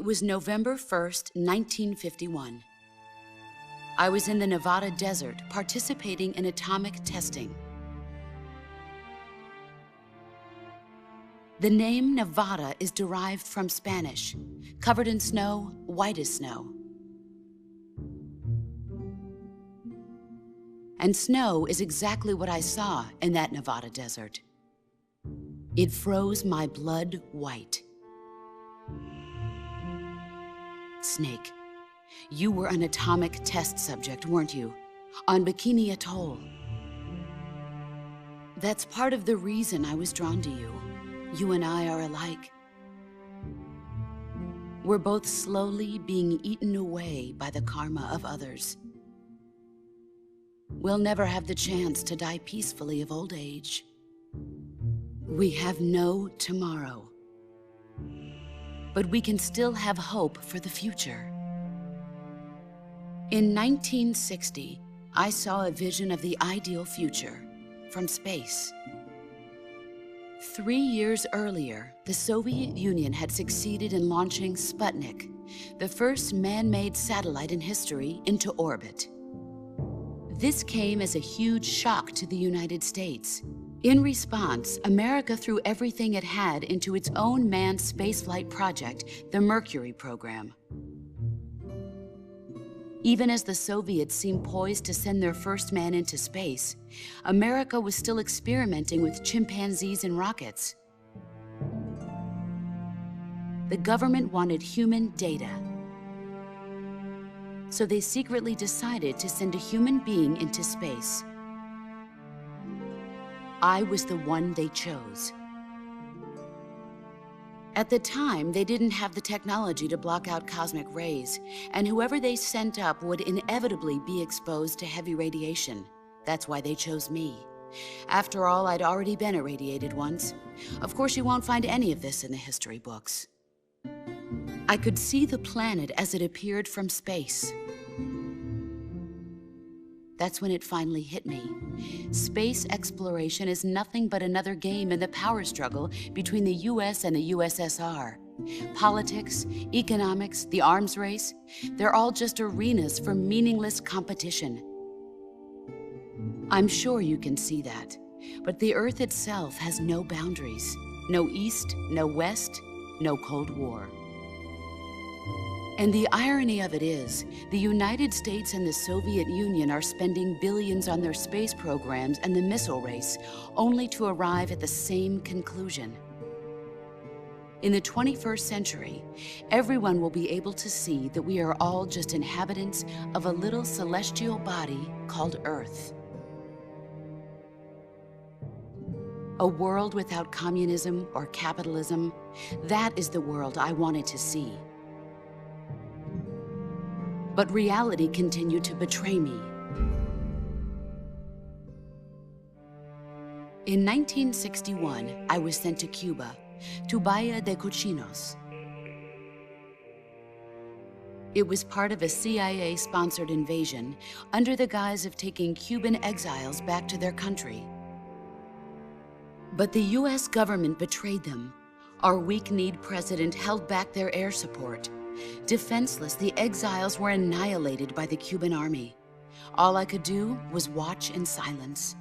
was November 1st, 1951. I was in the Nevada desert participating in atomic testing. The name Nevada is derived from Spanish, covered in snow, white as snow. And snow is exactly what I saw in that Nevada desert. It froze my blood white. Snake, you were an atomic test subject, weren't you? On Bikini Atoll. That's part of the reason I was drawn to you. You and I are alike. We're both slowly being eaten away by the karma of others. We'll never have the chance to die peacefully of old age. We have no tomorrow. But we can still have hope for the future. In 1960, I saw a vision of the ideal future from space. 3 years earlier, the Soviet Union had succeeded in launching Sputnik, the first man-made satellite in history, into orbit. This came as a huge shock to the United States. In response, America threw everything it had into its own manned spaceflight project, the Mercury program. Even as the Soviets seemed poised to send their first man into space, America was still experimenting with chimpanzees and rockets. The government wanted human data. So they secretly decided to send a human being into space. I was the one they chose. At the time, they didn't have the technology to block out cosmic rays, and whoever they sent up would inevitably be exposed to heavy radiation. That's why they chose me. After all, I'd already been irradiated once. Of course, you won't find any of this in the history books. I could see the planet as it appeared from space. That's when it finally hit me. Space exploration is nothing but another game in the power struggle between the US and the USSR. Politics, economics, the arms race, they're all just arenas for meaningless competition. I'm sure you can see that, but the Earth itself has no boundaries. No East, no West, no Cold War. And the irony of it is, the United States and the Soviet Union are spending billions on their space programs and the missile race, only to arrive at the same conclusion. In the 21st century, everyone will be able to see that we are all just inhabitants of a little celestial body called Earth. A world without communism or capitalism, that is the world I wanted to see. But reality continued to betray me. In 1961, I was sent to Cuba, to Bahia de Cochinos. It was part of a CIA-sponsored invasion under the guise of taking Cuban exiles back to their country. But the US government betrayed them. Our weak-kneed president held back their air support. Defenseless, the exiles were annihilated by the Cuban army. All I could do was watch in silence.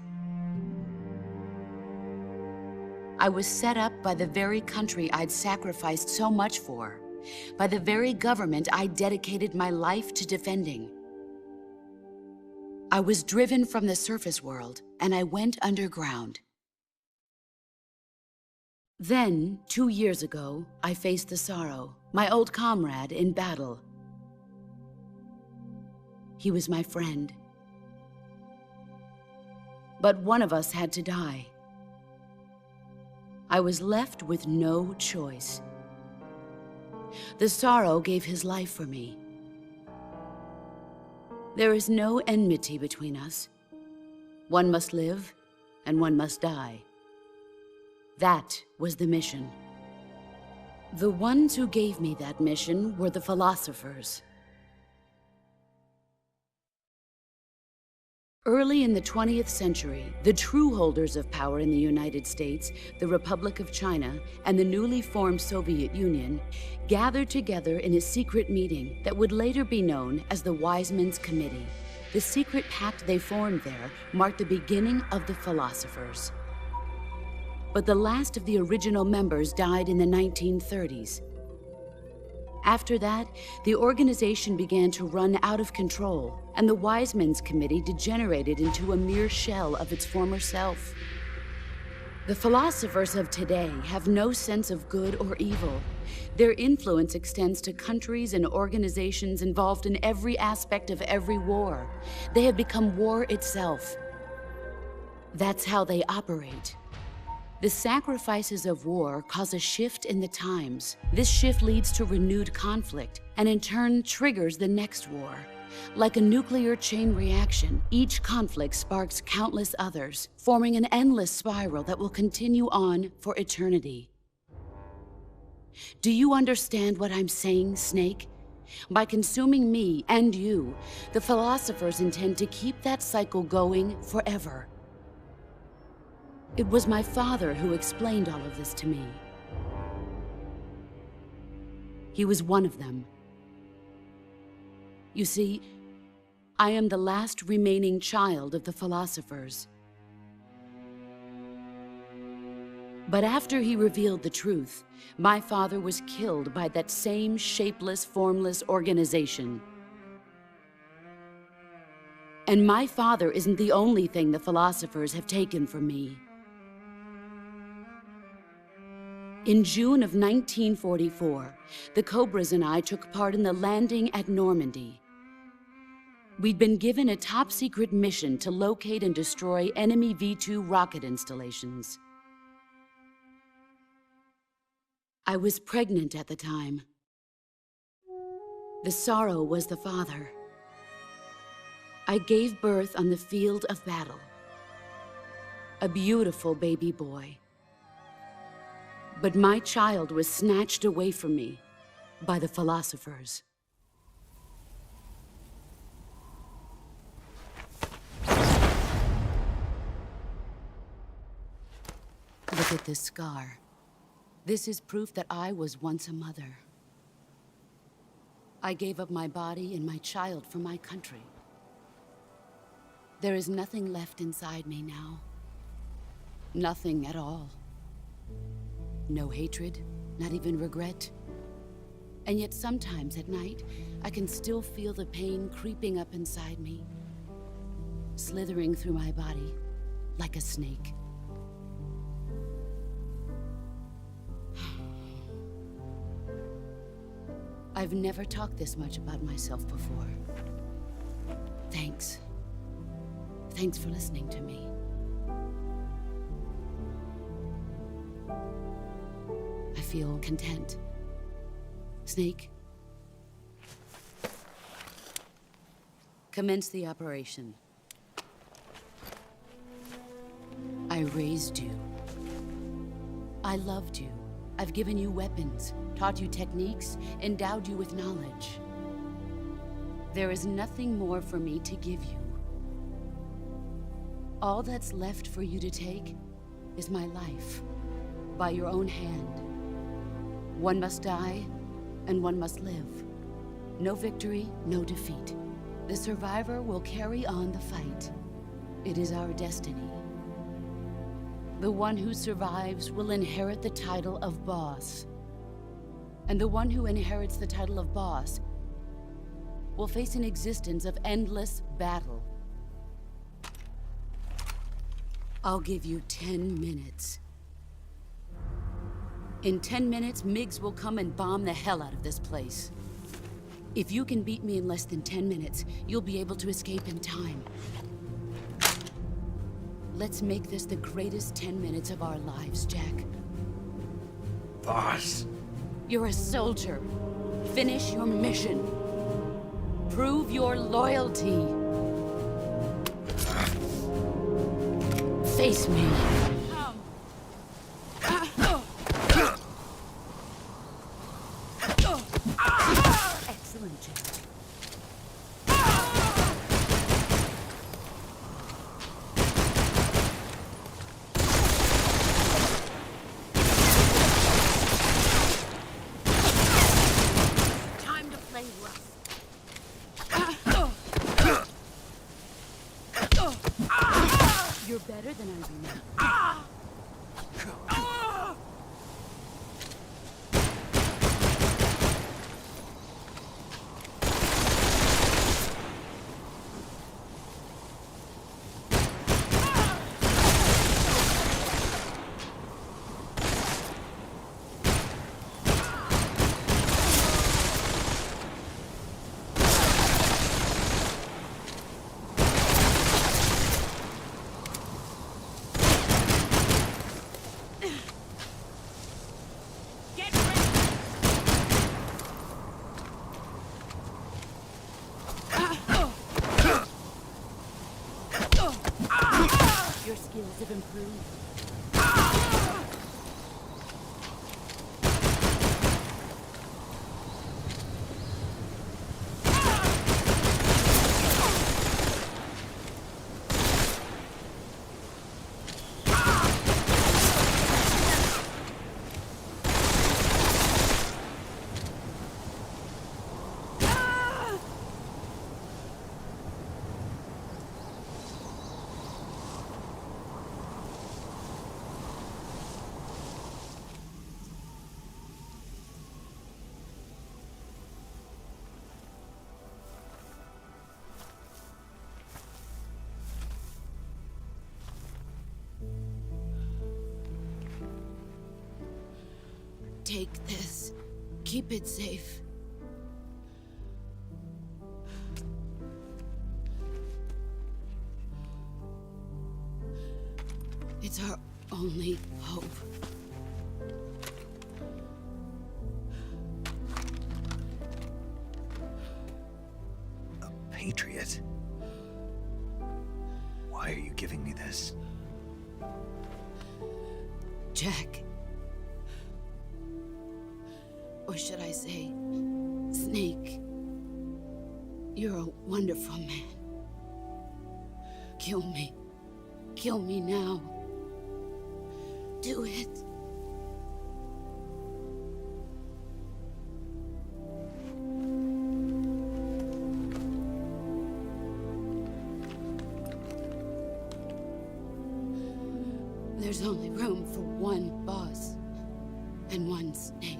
I was set up by the very country I'd sacrificed so much for, by the very government I dedicated my life to defending. I was driven from the surface world, and I went underground. Then, 2 years ago, I faced the sorrow, my old comrade in battle. He was my friend. But one of us had to die. I was left with no choice. The sorrow gave his life for me. There is no enmity between us. One must live, and one must die. That was the mission. The ones who gave me that mission were the philosophers. Early in the 20th century, the true holders of power in the United States, the Republic of China, and the newly formed Soviet Union gathered together in a secret meeting that would later be known as the Wise Men's Committee. The secret pact they formed there marked the beginning of the philosophers. But the last of the original members died in the 1930s. After that, the organization began to run out of control, and the Wise Men's Committee degenerated into a mere shell of its former self. The philosophers of today have no sense of good or evil. Their influence extends to countries and organizations involved in every aspect of every war. They have become war itself. That's how they operate. The sacrifices of war cause a shift in the times. This shift leads to renewed conflict, and in turn triggers the next war. Like a nuclear chain reaction, each conflict sparks countless others, forming an endless spiral that will continue on for eternity. Do you understand what I'm saying, Snake? By consuming me and you, the philosophers intend to keep that cycle going forever. It was my father who explained all of this to me. He was one of them. You see, I am the last remaining child of the philosophers. But after he revealed the truth, my father was killed by that same shapeless, formless organization. And my father isn't the only thing the philosophers have taken from me. In June of 1944, the Cobras and I took part in the landing at Normandy. We'd been given a top-secret mission to locate and destroy enemy V-2 rocket installations. I was pregnant at the time. The sorrow was the father. I gave birth on the field of battle. A beautiful baby boy. But my child was snatched away from me by the philosophers. Look at this scar. This is proof that I was once a mother. I gave up my body and my child for my country. There is nothing left inside me now. Nothing at all. No hatred, not even regret. And yet sometimes at night, I can still feel the pain creeping up inside me, slithering through my body like a snake. I've never talked this much about myself before. Thanks. Thanks for listening to me. I feel content. Snake, commence the operation. I raised you. I loved you. I've given you weapons, taught you techniques, endowed you with knowledge. There is nothing more for me to give you. All that's left for you to take is my life, by your own hand. One must die, and one must live. No victory, no defeat. The survivor will carry on the fight. It is our destiny. The one who survives will inherit the title of boss. And the one who inherits the title of boss will face an existence of endless battle. I'll give you 10 minutes. In 10 minutes, MiGs will come and bomb the hell out of this place. If you can beat me in less than 10 minutes, you'll be able to escape in time. Let's make this the greatest 10 minutes of our lives, Jack. Boss. You're a soldier. Finish your mission. Prove your loyalty. Face me. Excellent, Jack. can I do now? Your skills have improved. Take this. Keep it safe. It's our only hope. A patriot? Why are you giving me this? Jack. Or should I say, Snake? You're a wonderful man. Kill me. Kill me now. Do it. There's only room for one boss and one snake.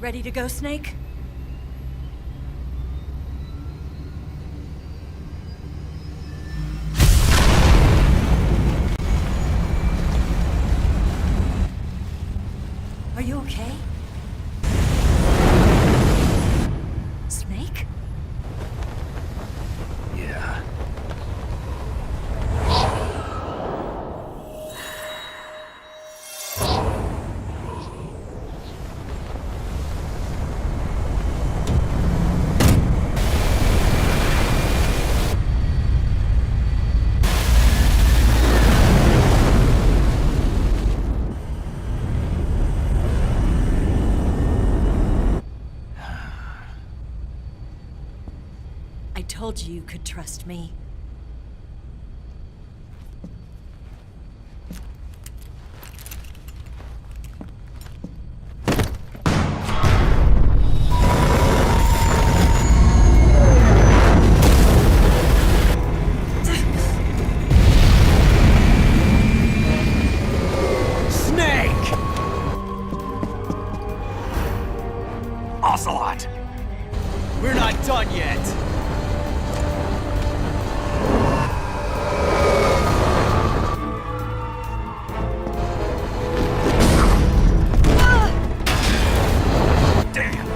Ready to go, Snake? told you you could trust me. Ocelot! We're not done yet! Damn!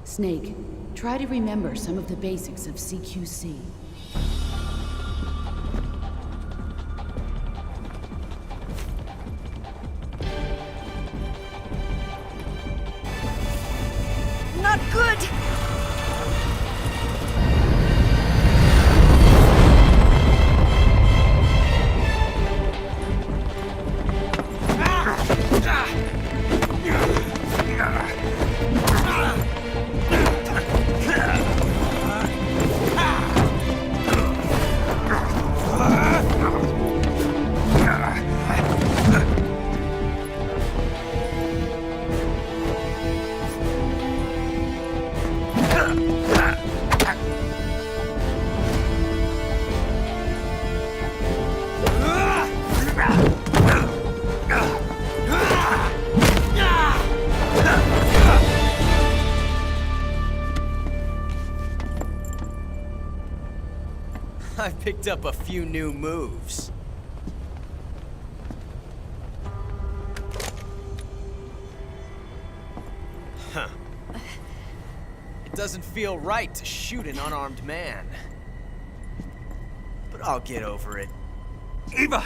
Snake, try to remember some of the basics of CQC. Not good! I picked up a few new moves. Huh. It doesn't feel right to shoot an unarmed man. But I'll get over it. Eva!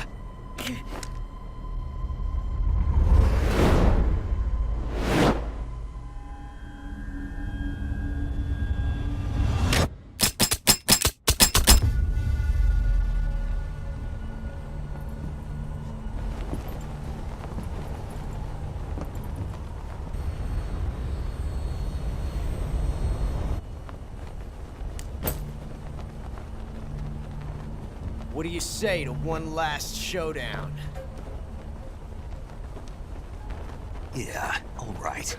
What do you say to one last showdown? Yeah, all right.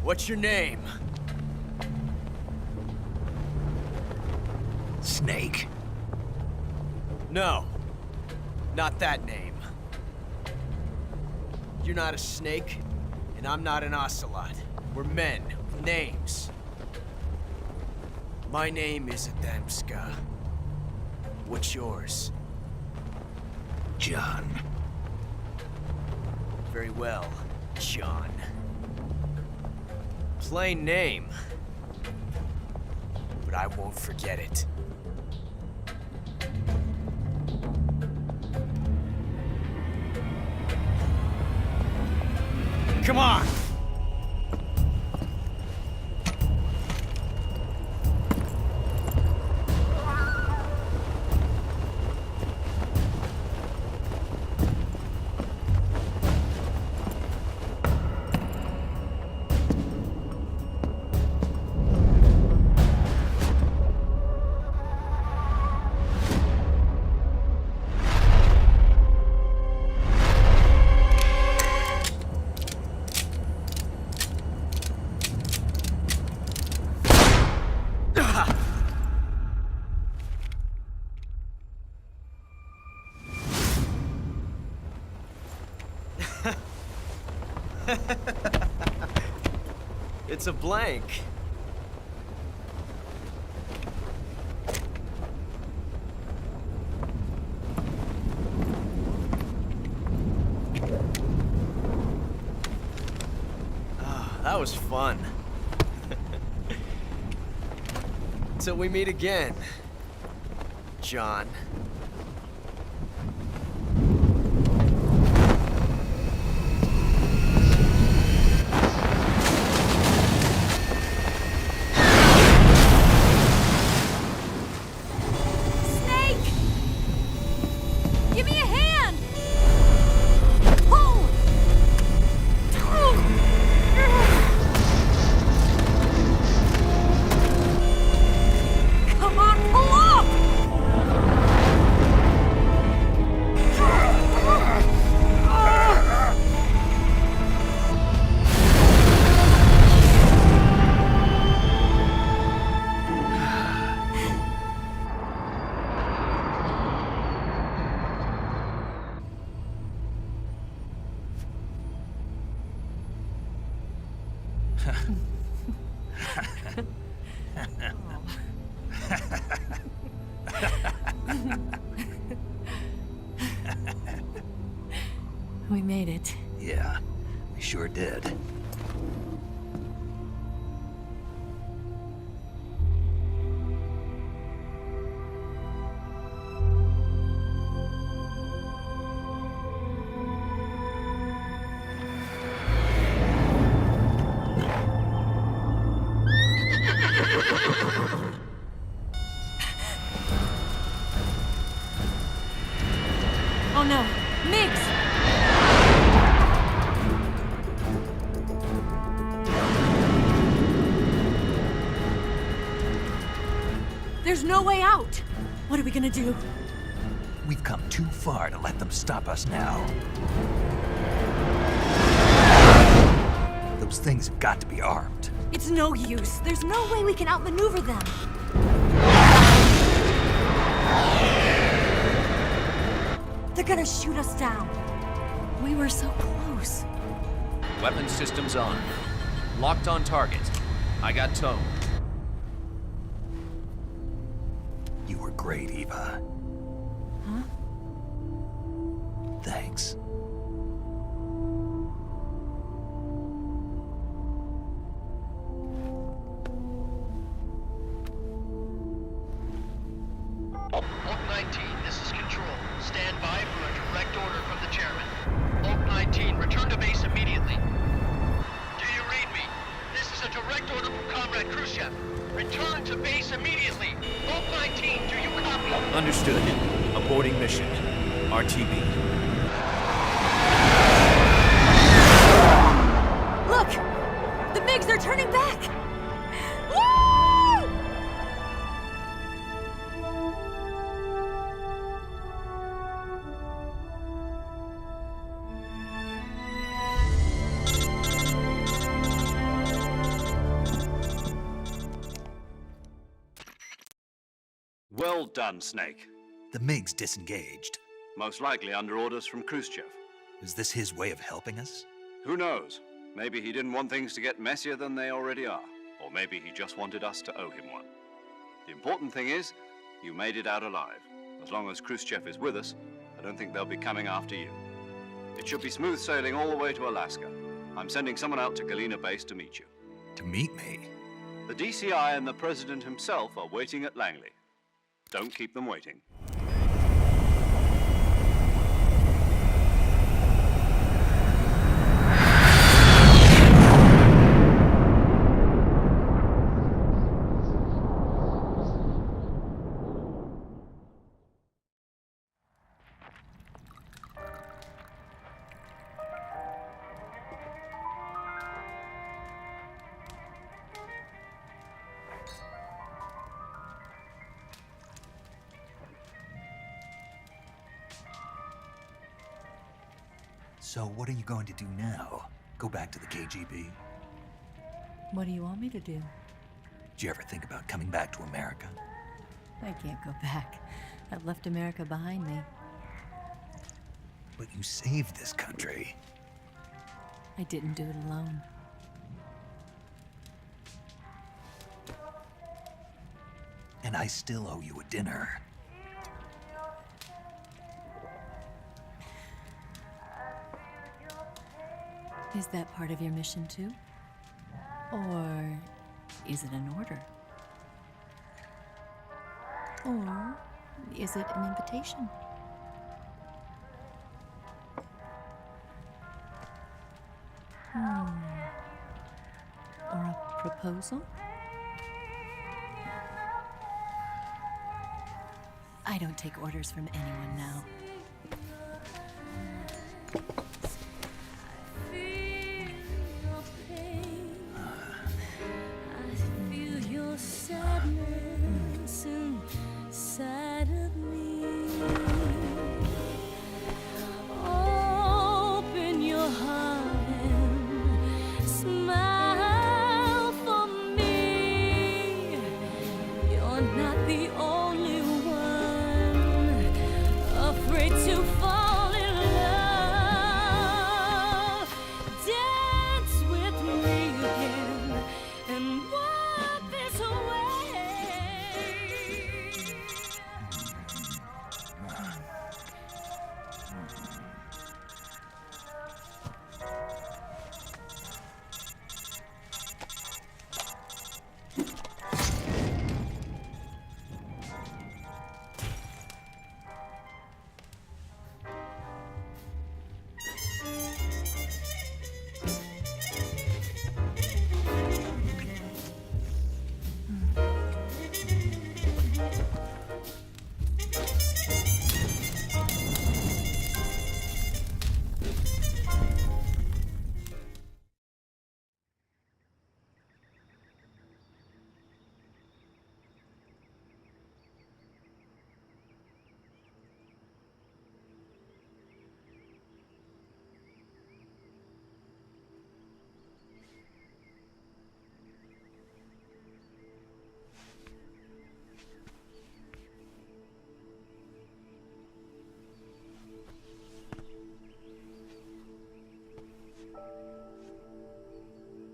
What's your name? Snake. No, not that name. You're not a snake, and I'm not an ocelot. We're men Names. My name is Adamska. What's yours? John. Very well, John. Plain name. But I won't forget it. Come on! It's a blank. Ah, that was fun. Till we meet again, John. We made it. Yeah, we sure did. Oh no, Migs! There's no way out! What are we gonna do? We've come too far to let them stop us now. Those things have got to be armed. It's no use. There's no way we can outmaneuver them. They're gonna shoot us down. We were so close. Weapon systems on. Locked on target. I got tone. You were great, Eva. Huh? Thanks. Oak 19, this is Control. Stand by for a direct order from the chairman. Oak 19, return to base immediately. Do you read me? This is a direct order from Comrade Khrushchev. Return to base immediately. Oak 19, do you copy? Understood. Aborting mission. RTB. Look! The MiGs are turning back! Woo! Well done, Snake. The MiGs disengaged. Most likely under orders from Khrushchev. Is this his way of helping us? Who knows? Maybe he didn't want things to get messier than they already are. Or maybe he just wanted us to owe him one. The important thing is, you made it out alive. As long as Khrushchev is with us, I don't think they'll be coming after you. It should be smooth sailing all the way to Alaska. I'm sending someone out to Galena Base to meet you. To meet me? The DCI and the President himself are waiting at Langley. Don't keep them waiting. So what are you going to do now? Go back to the KGB? What do you want me to do? Did you ever think about coming back to America? I can't go back. I've left America behind me. But you saved this country. I didn't do it alone. And I still owe you a dinner. Is that part of your mission too? Or is it an order? Or is it an invitation? Or a proposal? I don't take orders from anyone now.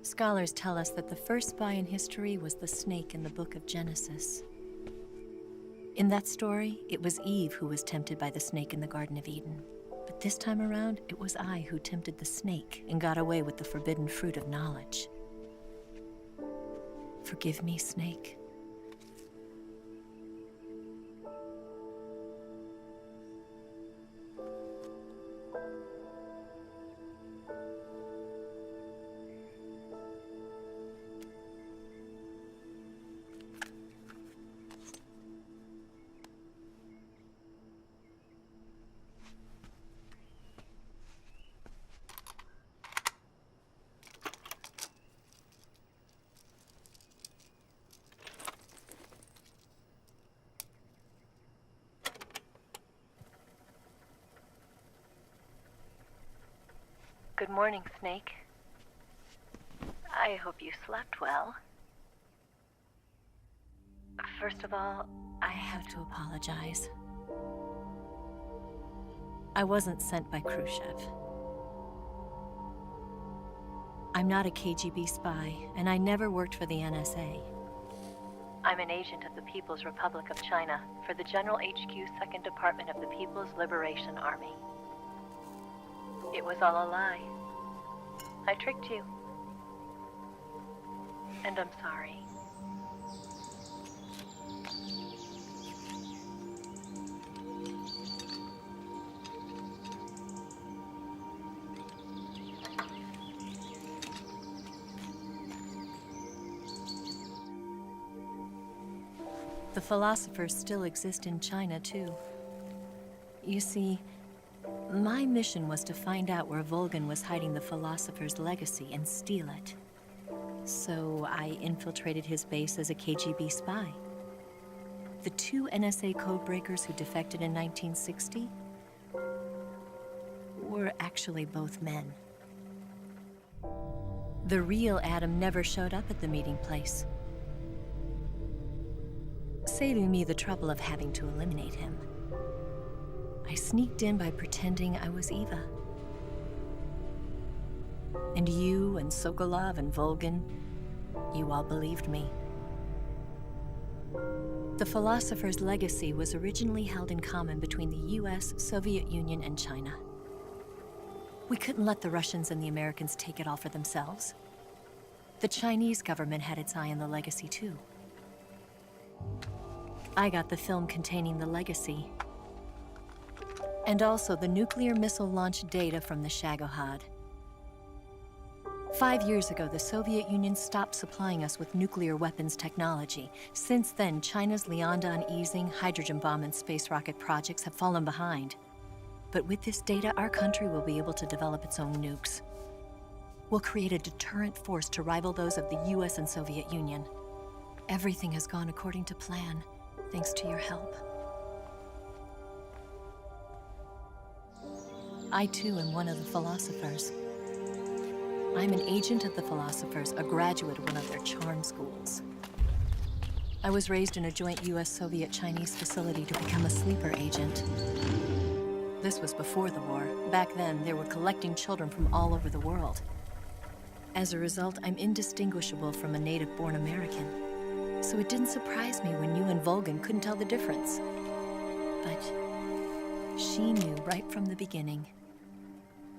Scholars tell us that the first spy in history was the snake in the book of Genesis. In that story, it was Eve who was tempted by the snake in the Garden of Eden. But this time around, it was I who tempted the snake and got away with the forbidden fruit of knowledge. Forgive me, snake. Good morning, Snake. I hope you slept well. First of all, I have to apologize. I wasn't sent by Khrushchev. I'm not a KGB spy, and I never worked for the NSA. I'm an agent of the People's Republic of China for the General HQ 2nd Department of the People's Liberation Army. It was all a lie. I tricked you. And I'm sorry. The philosophers still exist in China, too. You see, my mission was to find out where Volgin was hiding the philosopher's legacy and steal it. So I infiltrated his base as a KGB spy. The 2 NSA codebreakers who defected in 1960 were actually both men. The real Adam never showed up at the meeting place, saving me the trouble of having to eliminate him. I sneaked in by pretending I was Eva. And you and Sokolov and Volgin, you all believed me. The philosopher's legacy was originally held in common between the US, Soviet Union, and China. We couldn't let the Russians and the Americans take it all for themselves. The Chinese government had its eye on the legacy, too. I got the film containing the legacy, and also the nuclear missile launch data from the Shagohod. 5 years ago, the Soviet Union stopped supplying us with nuclear weapons technology. Since then, China's Liaodong easing, hydrogen bomb, and space rocket projects have fallen behind. But with this data, our country will be able to develop its own nukes. We'll create a deterrent force to rival those of the US and Soviet Union. Everything has gone according to plan, thanks to your help. I, too, am one of the philosophers. I'm an agent of the philosophers, a graduate of one of their charm schools. I was raised in a joint US-Soviet-Chinese facility to become a sleeper agent. This was before the war. Back then, they were collecting children from all over the world. As a result, I'm indistinguishable from a native-born American. So it didn't surprise me when you and Volgin couldn't tell the difference. But she knew right from the beginning.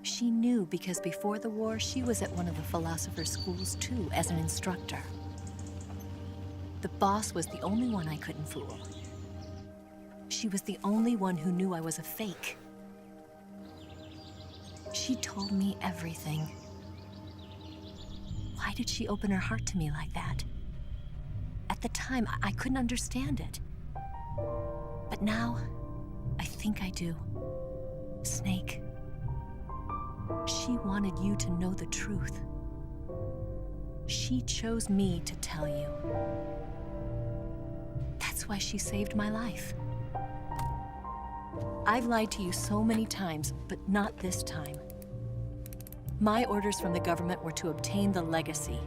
She knew because before the war, she was at one of the philosopher's schools too, as an instructor. The boss was the only one I couldn't fool. She was the only one who knew I was a fake. She told me everything. Why did she open her heart to me like that? At the time, I couldn't understand it. But now, I think I do. Snake. She wanted you to know the truth. She chose me to tell you. That's why she saved my life. I've lied to you so many times, but not this time. My orders from the government were to obtain the legacy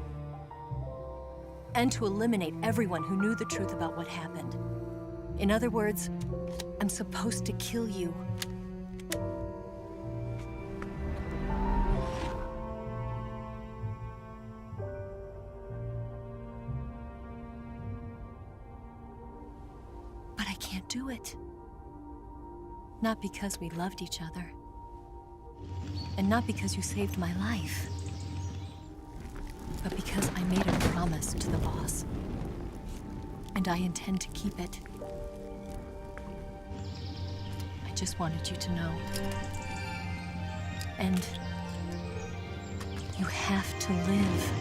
and to eliminate everyone who knew the truth about what happened. In other words, I'm supposed to kill you. But I can't do it. Not because we loved each other. And not because you saved my life. But because I made a promise to the boss. And I intend to keep it. I just wanted you to know. And you have to live.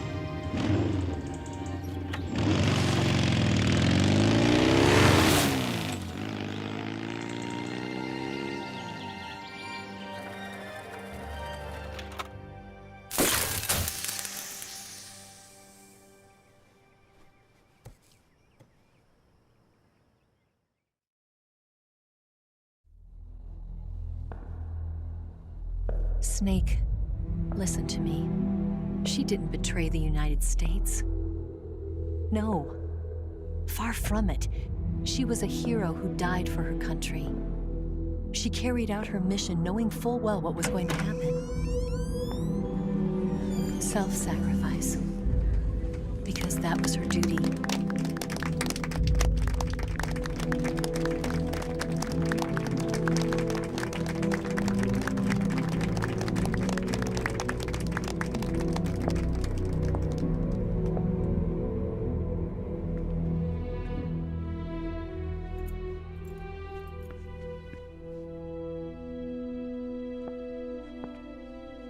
Snake, listen to me. She didn't betray the United States. No, far from it. She was a hero who died for her country. She carried out her mission knowing full well what was going to happen. Self-sacrifice. Because that was her duty.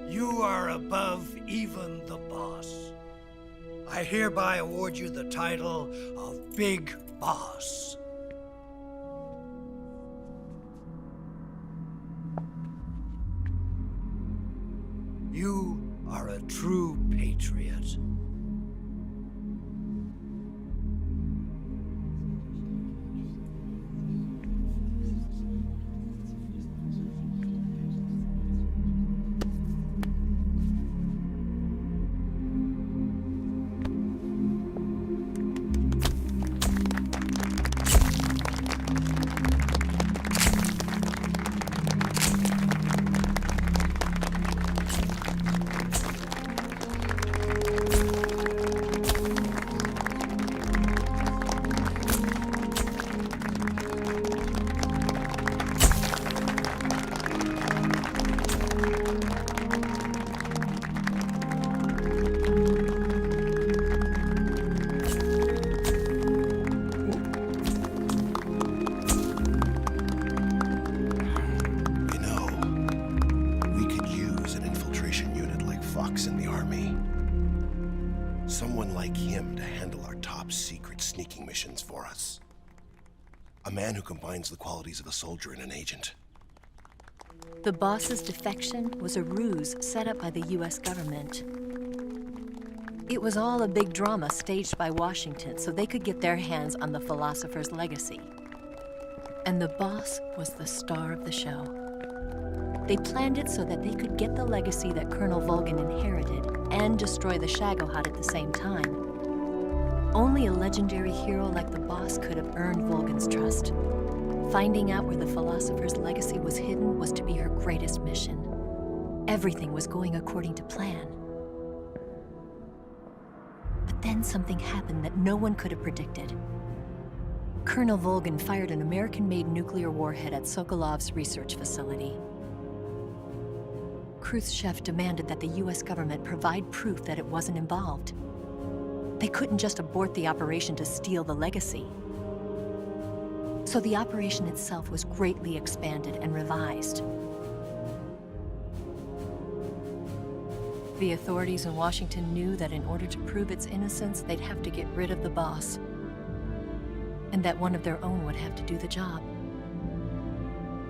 You are above even the boss. I hereby award you the title of Big Boss. You are a true patriot. Someone like him to handle our top secret sneaking missions for us. A man who combines the qualities of a soldier and an agent. The boss's defection was a ruse set up by the US government. It was all a big drama staged by Washington so they could get their hands on the philosopher's legacy. And the boss was the star of the show. They planned it so that they could get the legacy that Colonel Volgin inherited and destroy the Shagohod at the same time. Only a legendary hero like the boss could have earned Volgin's trust. Finding out where the philosopher's legacy was hidden was to be her greatest mission. Everything was going according to plan. But then something happened that no one could have predicted. Colonel Volgin fired an American-made nuclear warhead at Sokolov's research facility. Khrushchev demanded that the US government provide proof that it wasn't involved. They couldn't just abort the operation to steal the legacy. So the operation itself was greatly expanded and revised. The authorities in Washington knew that in order to prove its innocence, they'd have to get rid of the boss, and that one of their own would have to do the job.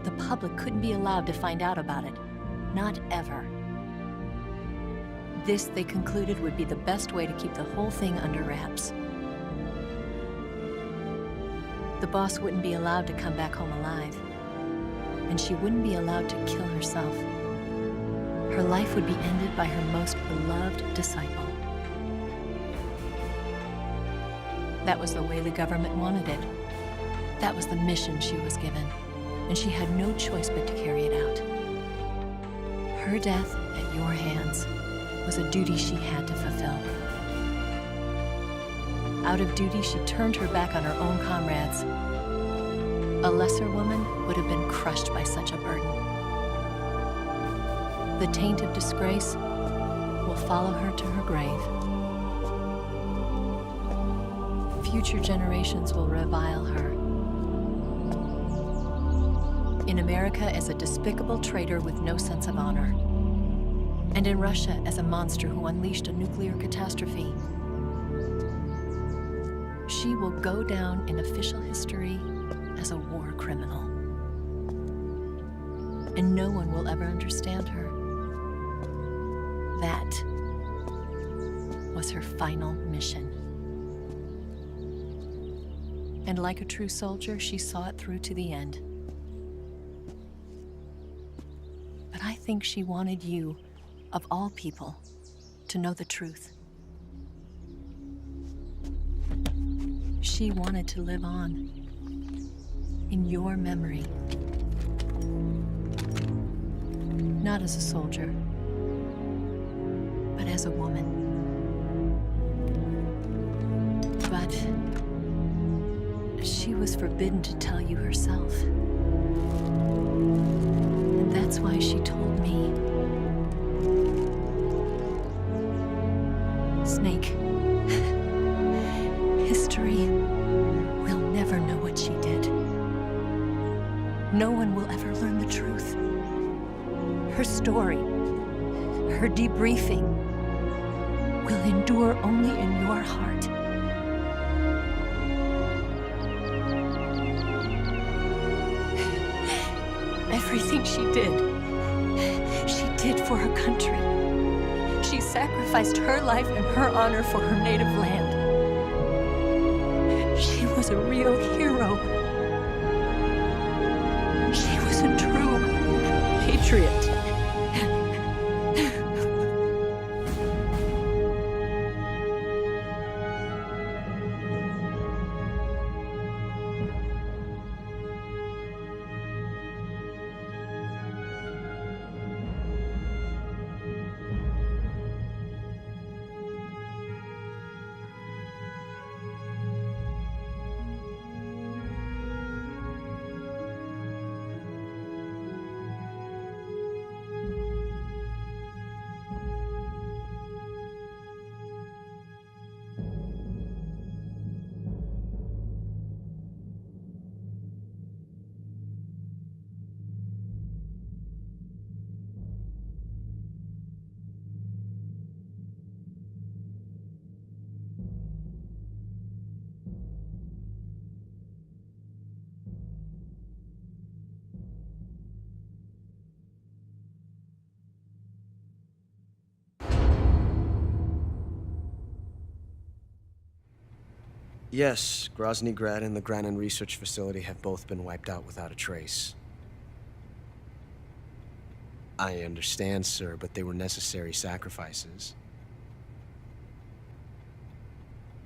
The public couldn't be allowed to find out about it. Not ever. This, they concluded, would be the best way to keep the whole thing under wraps. The boss wouldn't be allowed to come back home alive, and she wouldn't be allowed to kill herself. Her life would be ended by her most beloved disciple. That was the way the government wanted it. That was the mission she was given, and she had no choice but to carry it out. Her death at your hands was a duty she had to fulfill. Out of duty, she turned her back on her own comrades. A lesser woman would have been crushed by such a burden. The taint of disgrace will follow her to her grave. Future generations will revile her. In America as a despicable traitor with no sense of honor. And in Russia as a monster who unleashed a nuclear catastrophe. She will go down in official history as a war criminal. And no one will ever understand her. That was her final mission. And like a true soldier, she saw it through to the end. But I think she wanted you, of all people, to know the truth. She wanted to live on in your memory. Not as a soldier, but as as a woman. But she was forbidden to tell you herself. And that's why she told me. Snake, history will never know what she did. No one will ever learn the truth. Her story, her debriefing, will endure only in your heart. Everything she did for her country. She sacrificed her life and her honor for her native land. She was a real hero. She was a true patriot. Yes, Grozny Grad and the Granin Research Facility have both been wiped out without a trace. I understand, sir, but they were necessary sacrifices.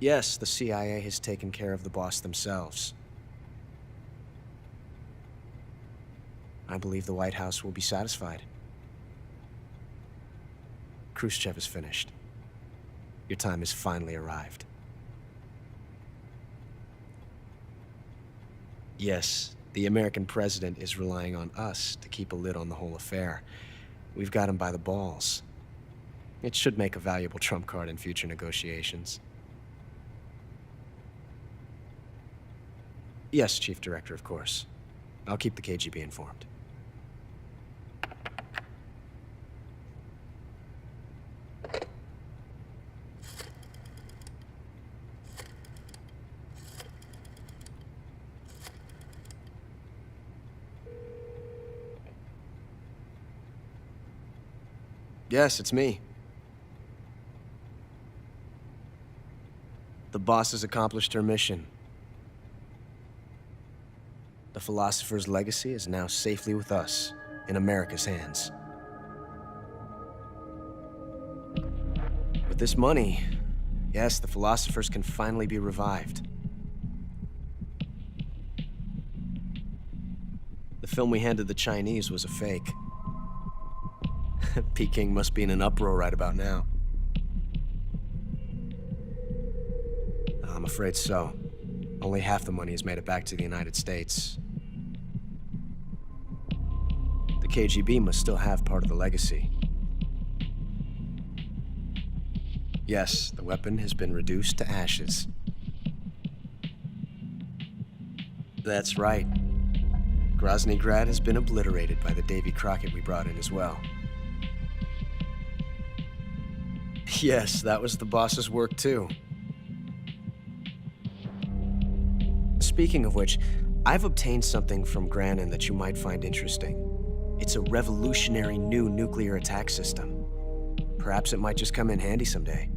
Yes, the CIA has taken care of the boss themselves. I believe the White House will be satisfied. Khrushchev is finished. Your time has finally arrived. Yes, the American president is relying on us to keep a lid on the whole affair. We've got him by the balls. It should make a valuable trump card in future negotiations. Yes, Chief Director, of course. I'll keep the KGB informed. Yes, it's me. The boss has accomplished her mission. The philosopher's legacy is now safely with us, in America's hands. With this money, yes, the philosophers can finally be revived. The film we handed the Chinese was a fake. Peking must be in an uproar right about now. I'm afraid so. Only half the money has made it back to the United States. The KGB must still have part of the legacy. Yes, the weapon has been reduced to ashes. That's right. Grozny Grad has been obliterated by the Davy Crockett we brought in as well. Yes, that was the boss's work too. Speaking of which, I've obtained something from Granin that you might find interesting. It's a revolutionary new nuclear attack system. Perhaps it might just come in handy someday.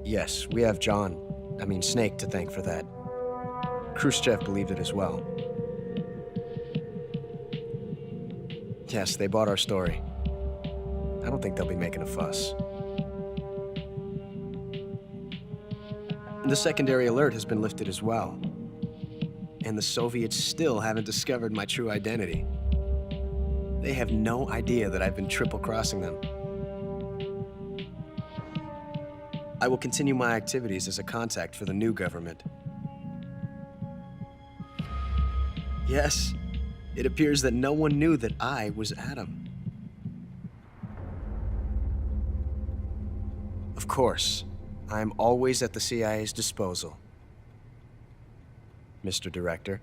Yes, we have Snake to thank for that. Khrushchev believed it as well. Yes, they bought our story. I don't think they'll be making a fuss. The secondary alert has been lifted as well. And the Soviets still haven't discovered my true identity. They have no idea that I've been triple-crossing them. I will continue my activities as a contact for the new government. Yes, it appears that no one knew that I was Adam. Of course, I am always at the CIA's disposal, Mr. Director.